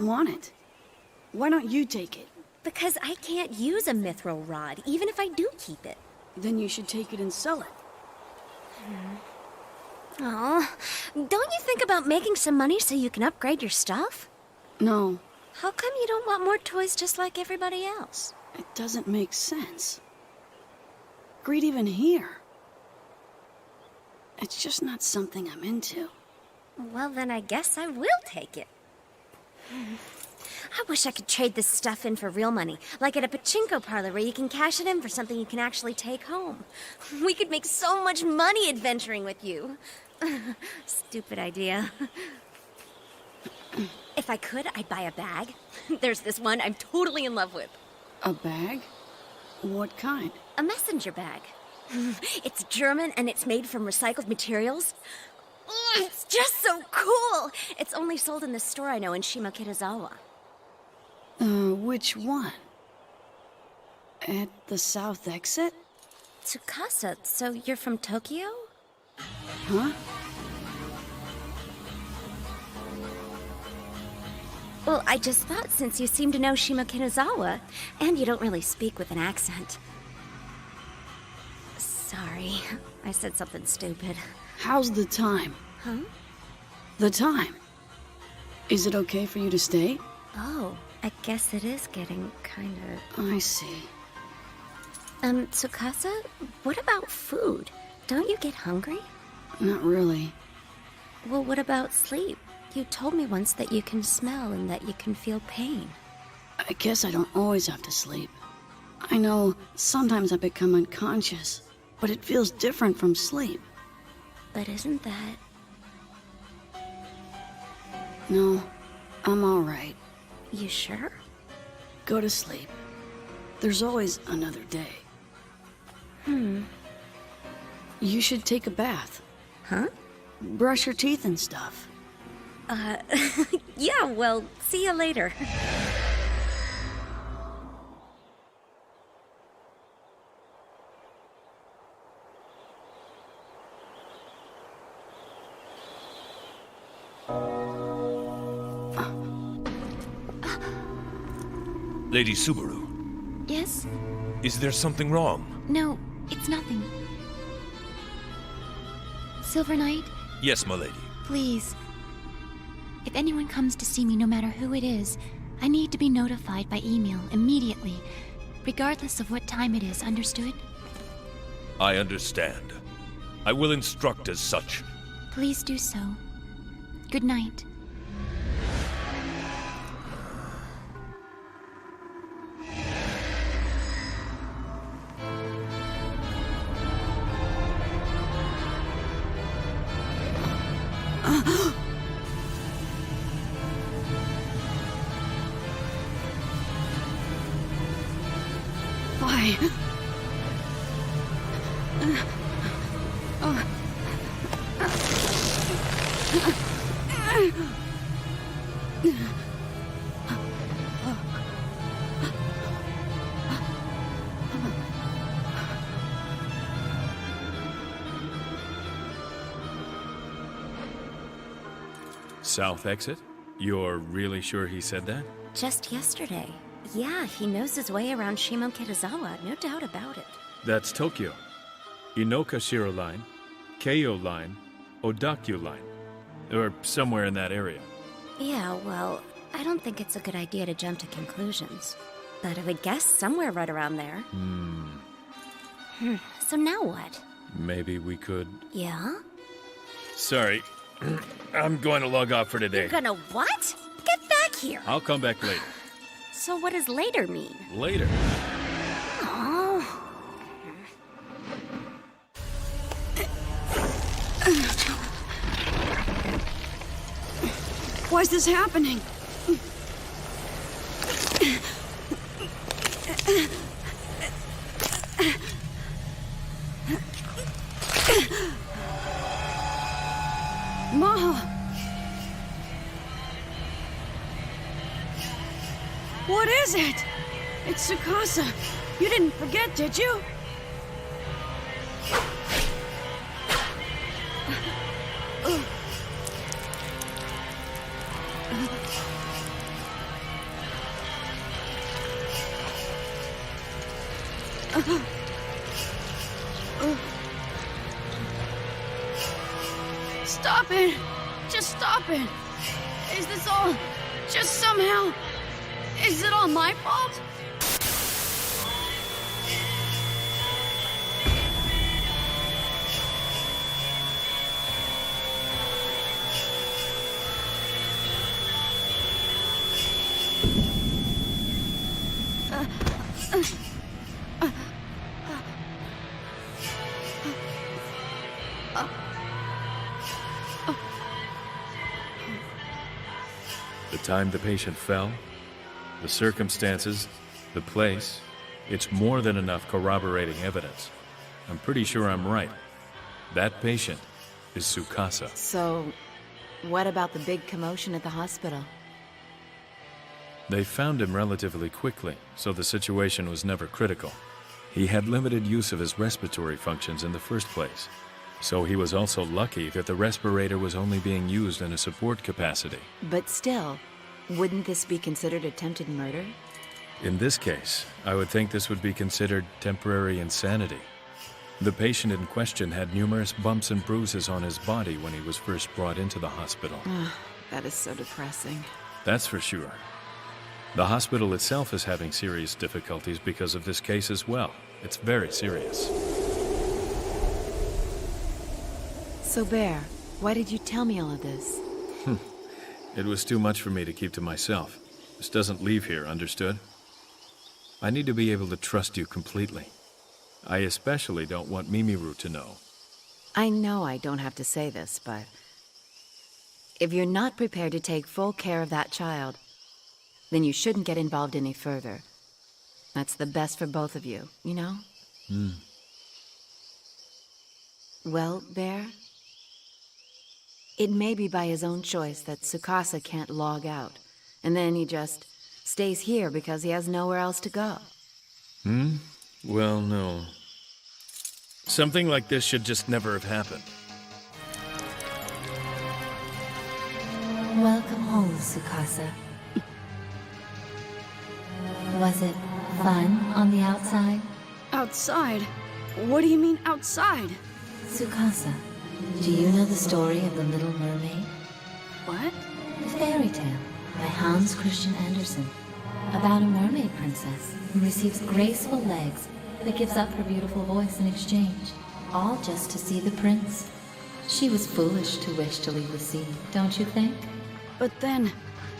don't want it. Why don't you take it? Because I can't use a mithril rod, even if I do keep it. Then you should take it and sell it. Oh, don't you think about making some money so you can upgrade your stuff? No, How come you don't want more toys just like everybody else? it doesn't make sense. Greed even here. It's just not something I'm into. Well, then I guess I will take it. I wish I could trade this stuff in for real money, like at a pachinko parlor where you can cash it in for something you can actually take home. We could make so much money adventuring with you. Stupid idea. If I could, I'd buy a bag. There's this one I'm totally in love with. A bag? What kind? A messenger bag. It's German and it's made from recycled materials. It's just so cool! It's only sold in this store I know in Shimokitazawa. Which one? At the south exit? Tsukasa, so you're from Tokyo? Huh? Well, I just thought since you seem to know Shimokitazawa, and you don't really speak with an accent. Sorry, I said something stupid. How's the time? Huh? The time. Is it okay for you to stay? Oh, I guess it is getting kinda... I see. Tsukasa, what about food? Don't you get hungry? Not really. Well, what about sleep? You told me once that you can smell and that you can feel pain. I guess I don't always have to sleep. I know sometimes I become unconscious, but it feels different from sleep. But isn't that... No, I'm all right. You sure? Go to sleep. There's always another day. You should take a bath. Huh? Brush your teeth and stuff. Yeah, well, see you later. Lady Subaru, Yes? is there something wrong? No, it's nothing. Silver Knight, Yes, my lady. please. If anyone comes to see me, no matter who it is, I need to be notified by email immediately, regardless of what time it is, understood? I understand. I will instruct as such. Please do so. Good night. Why? South exit? You're really sure he said that? Just yesterday. Yeah, he knows his way around Shimokitazawa, no doubt about it. That's Tokyo. Inokashira Line, Keio Line, Odakyu Line. Or somewhere in that area. Yeah, well, I don't think it's a good idea to jump to conclusions. But I would guess somewhere right around there. So now what? Maybe we could... Yeah? Sorry. I'm going to log off for today. You're gonna what? Get back here! I'll come back later. So what does later mean? Later. Oh. Why is this happening? Ma! What is it? It's Tsukasa. You didn't forget, did you? Stop it! Just stop it! Is this all just somehow? Is it all my fault? The time the patient fell, the circumstances, the place, it's more than enough corroborating evidence. I'm pretty sure I'm right. That patient is Tsukasa. So, what about the big commotion at the hospital? They found him relatively quickly, so the situation was never critical. He had limited use of his respiratory functions in the first place, so he was also lucky that the respirator was only being used in a support capacity. But still, wouldn't this be considered attempted murder? In this case, I would think this would be considered temporary insanity. The patient in question had numerous bumps and bruises on his body when he was first brought into the hospital. That is so depressing. That's for sure. The hospital itself is having serious difficulties because of this case as well. It's very serious. So, Bear, why did you tell me all of this? It was too much for me to keep to myself. This doesn't leave here, understood? I need to be able to trust you completely. I especially don't want Mimiru to know. I know I don't have to say this, but if you're not prepared to take full care of that child, then you shouldn't get involved any further. That's the best for both of you, you know? Well, Bear, it may be by his own choice that Tsukasa can't log out, and then he just stays here because he has nowhere else to go. Well, no. Something like this should just never have happened. Welcome home, Tsukasa. Was it fun on the outside? Outside? What do you mean outside? Tsukasa, do you know the story of the Little Mermaid? What? The fairy tale by Hans Christian Andersen about a mermaid princess who receives graceful legs but gives up her beautiful voice in exchange, all just to see the prince. She was foolish to wish to leave the sea, don't you think? But then,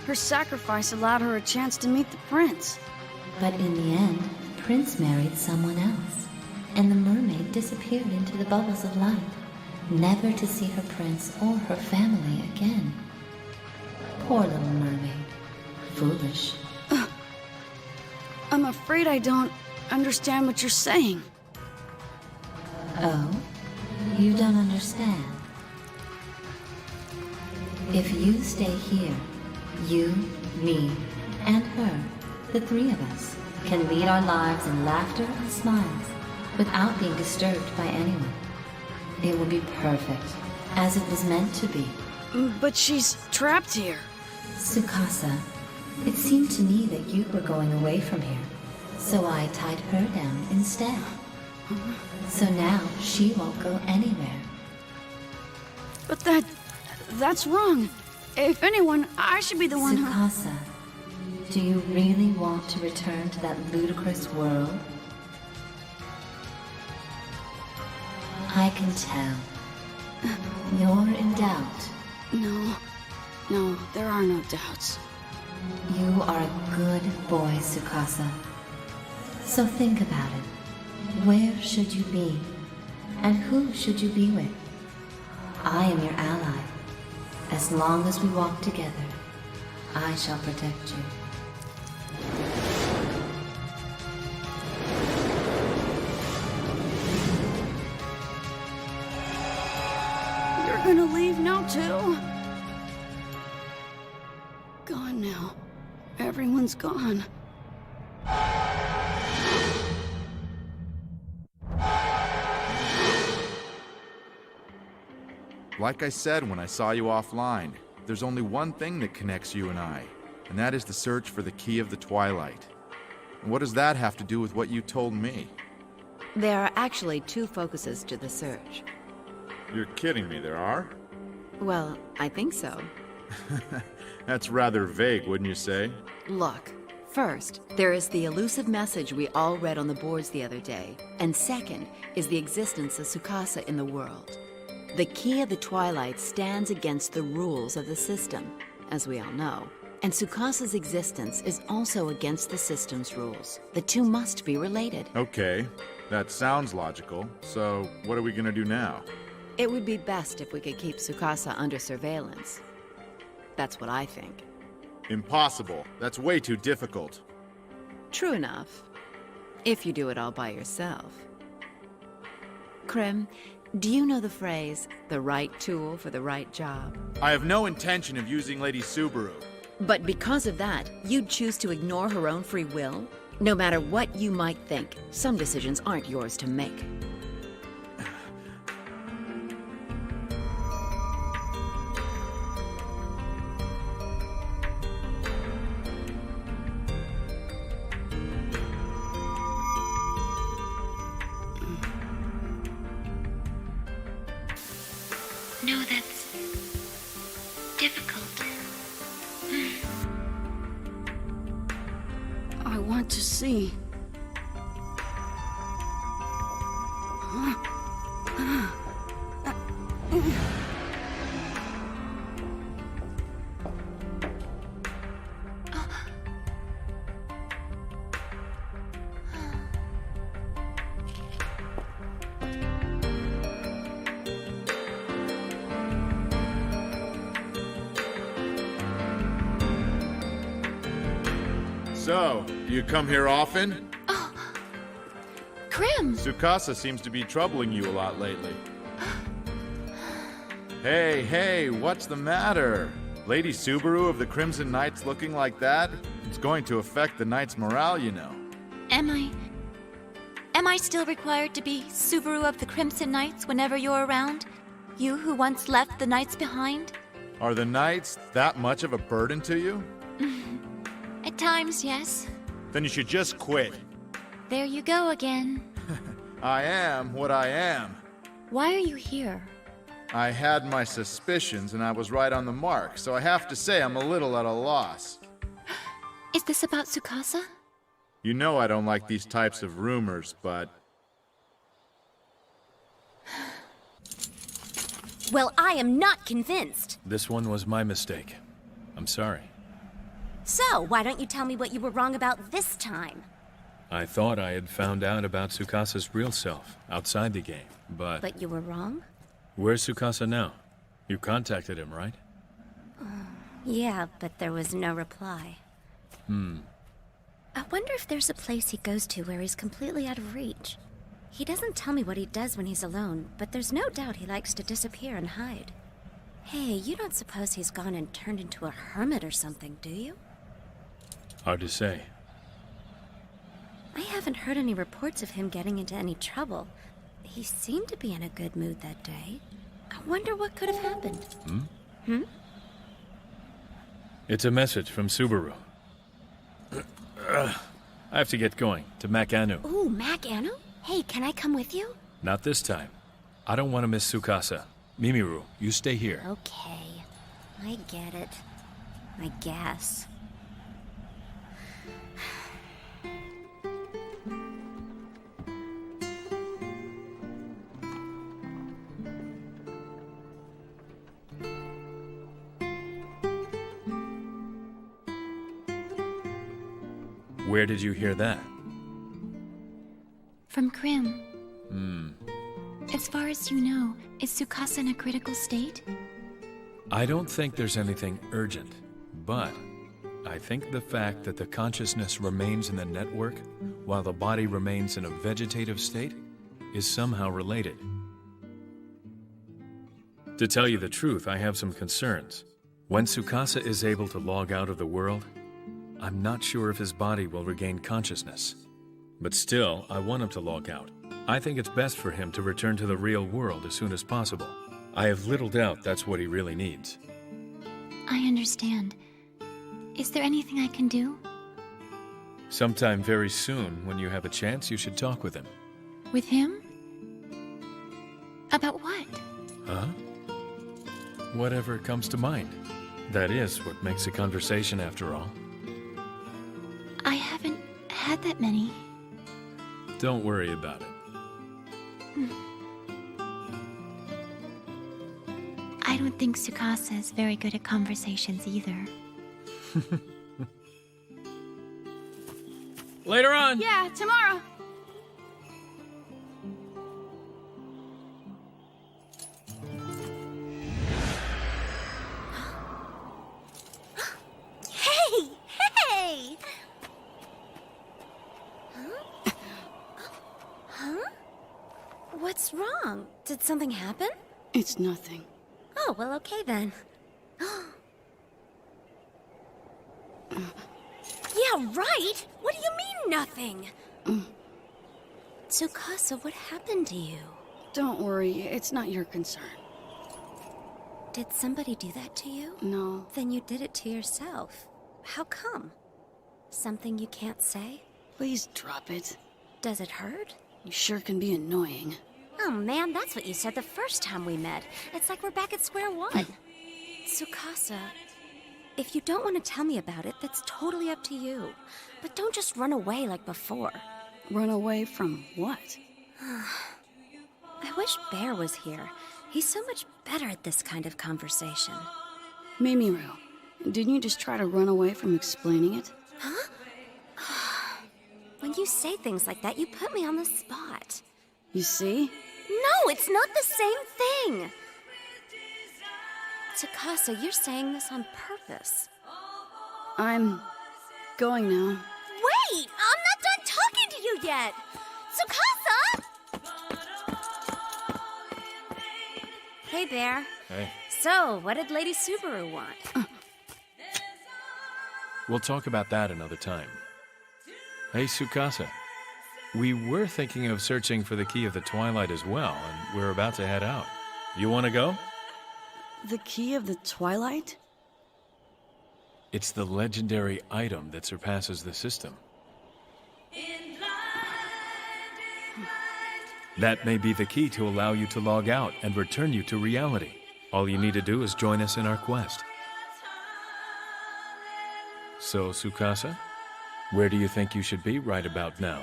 her sacrifice allowed her a chance to meet the prince. But in the end, the prince married someone else, and the mermaid disappeared into the bubbles of light, never to see her prince or her family again. Poor little mermaid. Foolish. I'm afraid I don't understand what you're saying. Oh? You don't understand? If you stay here, you, me, and her, the three of us, can lead our lives in laughter and smiles without being disturbed by anyone. It will be perfect, as it was meant to be. But she's trapped here. Tsukasa, it seemed to me that you were going away from here, so I tied her down instead. So now she won't go anywhere. But that's wrong. If anyone, I should be the one who... Tsukasa, do you really want to return to that ludicrous world? I can tell. You're in doubt. No, there are no doubts. You are a good boy, Tsukasa. So think about it. Where should you be? And who should you be with? I am your ally. As long as we walk together, I shall protect you. You're gonna leave now, too? Gone now. Everyone's gone. Like I said when I saw you offline, there's only one thing that connects you and I, and that is the search for the key of the Twilight. And what does that have to do with what you told me? There are actually two focuses to the search. You're kidding me, there are? Well, I think so. That's rather vague, wouldn't you say? Look, first, there is the elusive message we all read on the boards the other day. And second is the existence of Tsukasa in the world. The key of the Twilight stands against the rules of the system, as we all know. And Tsukasa's existence is also against the system's rules. The two must be related. Okay, that sounds logical. So, what are we gonna do now? It would be best if we could keep Tsukasa under surveillance. That's what I think. Impossible. That's way too difficult. True enough. If you do it all by yourself. Krim, do you know the phrase, the right tool for the right job? I have no intention of using Lady Subaru. But because of that, you'd choose to ignore her own free will? No matter what you might think, some decisions aren't yours to make. No, that's difficult. I want to see. So, do you come here often? Krim! Tsukasa seems to be troubling you a lot lately. Hey, what's the matter? Lady Subaru of the Crimson Knights looking like that? It's going to affect the Knights' morale, you know. Am I still required to be Subaru of the Crimson Knights whenever you're around? You who once left the Knights behind? Are the Knights that much of a burden to you? At times, yes. Then you should just quit. There you go again. I am what I am. Why are you here? I had my suspicions and I was right on the mark, so I have to say I'm a little at a loss. Is this about Tsukasa? You know I don't like these types of rumors, but... Well, I am not convinced. This one was my mistake. I'm sorry. So, why don't you tell me what you were wrong about this time? I thought I had found out about Tsukasa's real self outside the game, but... But you were wrong? Where's Tsukasa now? You contacted him, right? Yeah, but there was no reply. I wonder if there's a place he goes to where he's completely out of reach. He doesn't tell me what he does when he's alone, but there's no doubt he likes to disappear and hide. Hey, you don't suppose he's gone and turned into a hermit or something, do you? Hard to say. I haven't heard any reports of him getting into any trouble. He seemed to be in a good mood that day. I wonder what could have happened. It's a message from Subaru. I have to get going to Makanu. Ooh, Mac Anu? Hey, can I come with you? Not this time. I don't want to miss Tsukasa. Mimiru, you stay here. Okay. I get it. I guess. Where did you hear that? From Krim. As far as you know, is Tsukasa in a critical state? I don't think there's anything urgent, but I think the fact that the consciousness remains in the network while the body remains in a vegetative state is somehow related. To tell you the truth, I have some concerns. When Tsukasa is able to log out of the world, I'm not sure if his body will regain consciousness. But still, I want him to log out. I think it's best for him to return to the real world as soon as possible. I have little doubt that's what he really needs. I understand. Is there anything I can do? Sometime very soon, when you have a chance, you should talk with him. With him? About what? Huh? Whatever comes to mind. That is what makes a conversation, after all. I haven't had that many. Don't worry about it. I don't think Tsukasa is very good at conversations either. Later on! Yeah, tomorrow. Hey! Hey! Huh? Huh? What's wrong? Did something happen? It's nothing. Oh, well, okay then. Yeah, right! What do you mean, nothing? Tsukasa, what happened to you? Don't worry, it's not your concern. Did somebody do that to you? No. Then you did it to yourself. How come? Something you can't say? Please drop it. Does it hurt? You sure can be annoying. Oh man, that's what you said the first time we met. It's like we're back at square one. Tsukasa, if you don't want to tell me about it, that's totally up to you. But don't just run away like before. Run away from what? I wish Bear was here. He's so much better at this kind of conversation. Mimiru, didn't you just try to run away from explaining it? Huh? When you say things like that, you put me on the spot. You see? No, it's not the same thing! Tsukasa, you're saying this on purpose. I'm going now. Wait! I'm not done talking to you yet! Tsukasa! Hey, Bear. Hey, So, what did Lady Subaru want? we'll talk about that another time. Hey, Tsukasa. We were thinking of searching for the Key of the Twilight as well, and we're about to head out. You want to go? The Key of the Twilight? It's the legendary item that surpasses the system. That may be the key to allow you to log out and return you to reality. All you need to do is join us in our quest. So, Tsukasa, where do you think you should be right about now?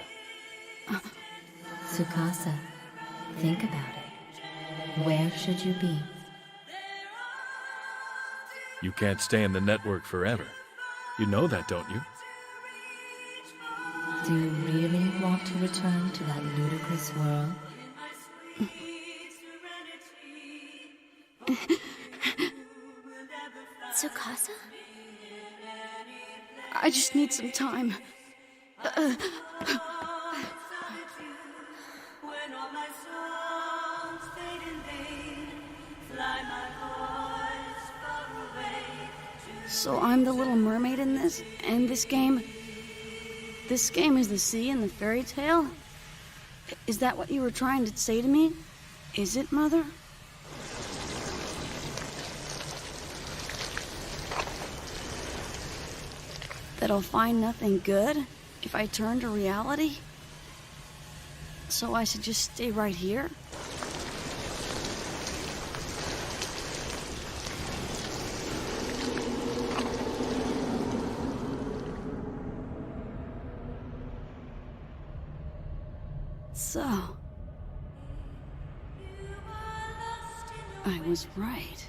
Tsukasa, think about it. Where should you be? You can't stay in the network forever. You know that, don't you? Do you really want to return to that ludicrous world? Tsukasa? I just need some time. So I'm the little mermaid in this, and this game? This game is the sea in the fairy tale? Is that what you were trying to say to me? Is it, Mother? That I'll find nothing good if I turn to reality? So I should just stay right here? So, I was right.